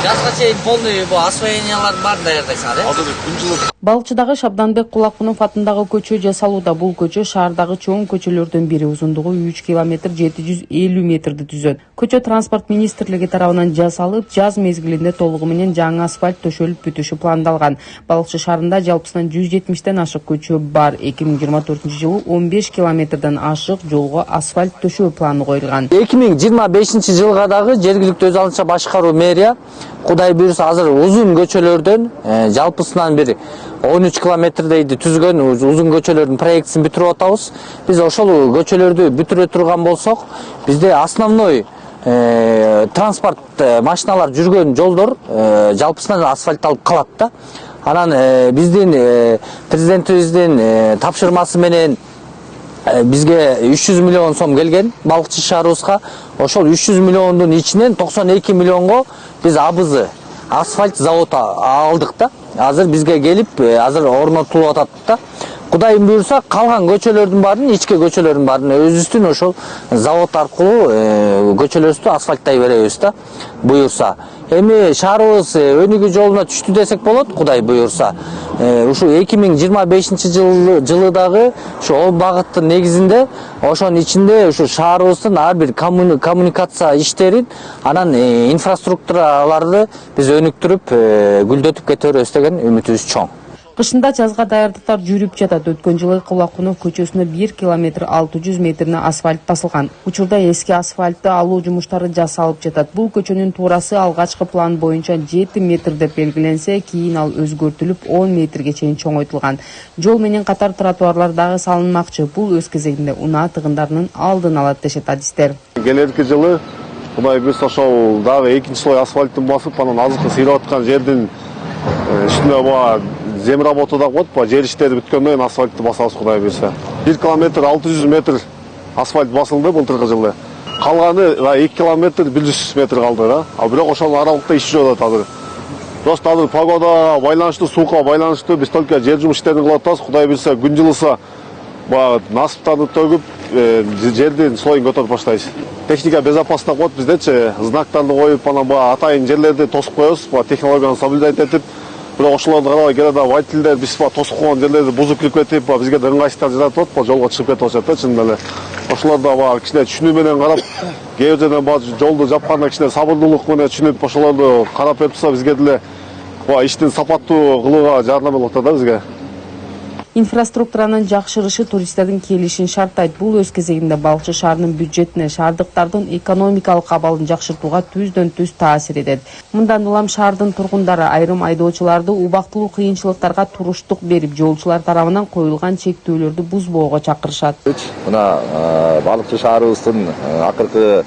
Жазга чейин полный освоениялар бар даярдайсыңар, э? Азыр күн жылы. Балыкчыдагы Шабданбек Кулакунов атындагы көчө жасалууда. Бул көчө шаардагы чоң көчөлөрдүн бири, узундугу 3 км 750 метрди түзөт. Көчө транспорт министрлиги тарабынан жасалып, жаз мезгилинде толугу менен жаңы асфальт төшөлүп бүтүшү пландалган. Балыкчы шаарында жалпысынан 170ден ашык көчө бар. 2024-жылы 15 километрден ашык жолго асфальт төшөө планы коюлган. 2025-жылга дагы жергиликтүү өз алынча башкаруу мэрия Кудай буйруса азыр узун көчөлөрдөн жалпысынан бир 13 километрдейди түзгөн узун көчөлөрдүн проектисин бүтүрүп атабыз. Биз ошол көчөлөрдү бүтүрө турган болсок, бизде основной транспорт машиналар жүргөн жолдор жалпысынан асфальтталып калат да. Анан биздин президентибиздин тапшырмасы менен бизге 300 миллион сом келген балыкчы шаарыбызга. Ошол 300 миллиондун ичинен 92 миллионго биз абызы асфальт завод алдык да. Азыр бизге келип, азыр орнотулуп атат да. Кудай буйруса, калган көчөлөрдүн баарын, ички көчөлөрдүн баарын өзүбүздүн ошол завод аркылуу көчөлөрүбүздү асфальттай беребиз да, буйруса. Эми шаарыбыз өнүгүү жолуна түштү десек болот, Кудай буйруса. Ушу 2025-жылы дагы ушу ол багыттын негизинде, ошонун ичинде ушу шаарыбыздын ар бир коммуникация иштерин, анан инфраструктураларды биз өнүктүрүп, гүлдөтүп кетебиз деген үмүтүбүз чоң. Кышында жазга даярдыктар жүрүп жатат. Өткөн жылы Кулакунов көчөсүнө 1 км 600 метрине асфальт басылган. Учурда эски асфальтты алуу жумуштары жасалып жатат. Бул көчөнүн туурасы алгачкы план боюнча 7 метр деп белгиленсе, кийин ал өзгөртүлүп 10 метрге чейин чоңойтулган. Жол менен катар тротуарлар дагы салынмакчы. Бул өз кезегинде унаа тыгындарынын алдын алат дешет адистер. Келерки жылы Кудай буйруса ошол дагы экинчи слой асфальттын басып, анан азыркы сыйрап аткан жердин үстүнө земработа да коет, жер иштери бүткөндөн кийин асфальтты басабыз Кудай буйруса. 1 км 600 метр асфальт басылды былтыркы жылы. Калганы 2 км 100 метр калды да. А бирок ошол аралыкта иш жүрүп атат азыр. Просто азыр погодага байланыштуу, суукка байланыштуу биз только жер жумуш иштерин кылып атабыз. Кудай буйруса күн жылыса насыптарды төгүп, жердин слоюн көтөрүп баштайбыз. Техника безопасно коет биздечи, знактарды коюп, анан атайын жерлерди тосуп коебуз, технологияны соблюдать этип. Бирок ошолорду карабай келе да водительдер биз тосуп койгон жерлерди бузуп кирип кетип, бизге да ыңгайсыздыктар жаратып атат, жолго чыгып кетип атышат да чын эле. Ошолор да кичине түшүнүү менен карап, кээ бир жерден жолду жапканда кичине сабырдуулук менен түшүнүп, ошолорду карап берип турса бизге деле иштин сапаттуу кылууга жардам болуп атат да бизге. Инфраструктуранын жакшырышы туристтердин келишин шарттайт. Бул өз кезегинде балыкчы шаарынын бюджетине, шаардыктардын экономикалык абалын жакшыртууга түздөн-түз таасир этет. Мындан улам шаардын тургундары айрым айдоочуларды убактылуу кыйынчылыктарга туруштук берип, жолчулар тарабынан коюлган чектөөлөрдү бузбоого чакырышат. Мына балыкчы шаарыбыздын акыркы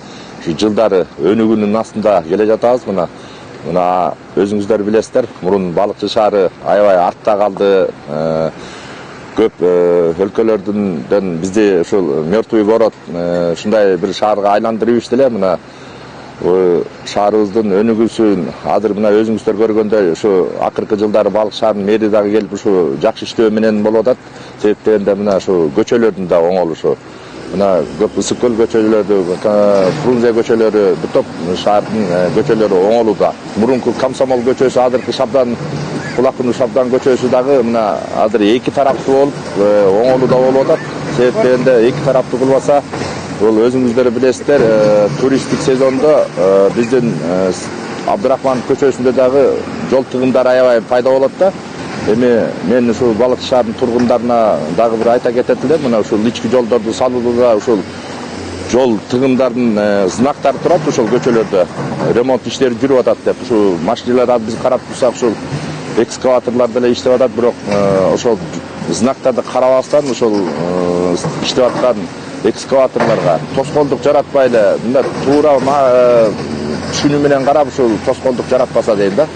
жылдары өнүгүүнүн астында келе жатабыз. Мына өзүңүздөр билесиздер, мурун балыкчы шаары аябай артта калды. Көп өлкөлөрдөн бизди ушул мертвый город ушундай бир шаарга айландырып иштеле. Мына шаарыбыздын өнүгүүсүн азыр мына өзүңүздөр көргөндөй ушу акыркы жылдары балык шаарынын мэри дагы келип ушу жакшы иштөө менен болуп атат. Себептен мына ушу көчөлөрдүн да оңолушу. Мына көп ысык көл көчөлөрү, Фрунзе көчөлөрү, бүтөп шаардын көчөлөрү оңолууда. Мурунку Комсомол көчөсү, азыркы Шабдан Кулакунов Шабдан көчөсү дагы мына азыр эки тараптуу болуп оңолууда болуп атат. Себептен эки тараптуу кылбаса, бул өзүңүздөр билесиздер, туристтик сезондо биздин Абдырахман көчөсүндө дагы жол тыгындары аябай пайда болот да. Эми мен ушул балыкчы шаарынын тургундарына дагы бир айта кетет элем. Мына ушул ички жолдорду салууда ушул жол тыгымдардын знактары турат ушул көчөлөрдө. Ремонт иштери жүрүп атат деп. Ушул машиналар биз карап турсак ушул экскаваторлор деле иштеп атат, бирок ошол знактарды карабастан ушул иштеп аткан экскаваторлорго тоскоолдук жаратпай эле, мында туура түшүнүү менен карап ушул тоскоолдук жаратпаса дейм да.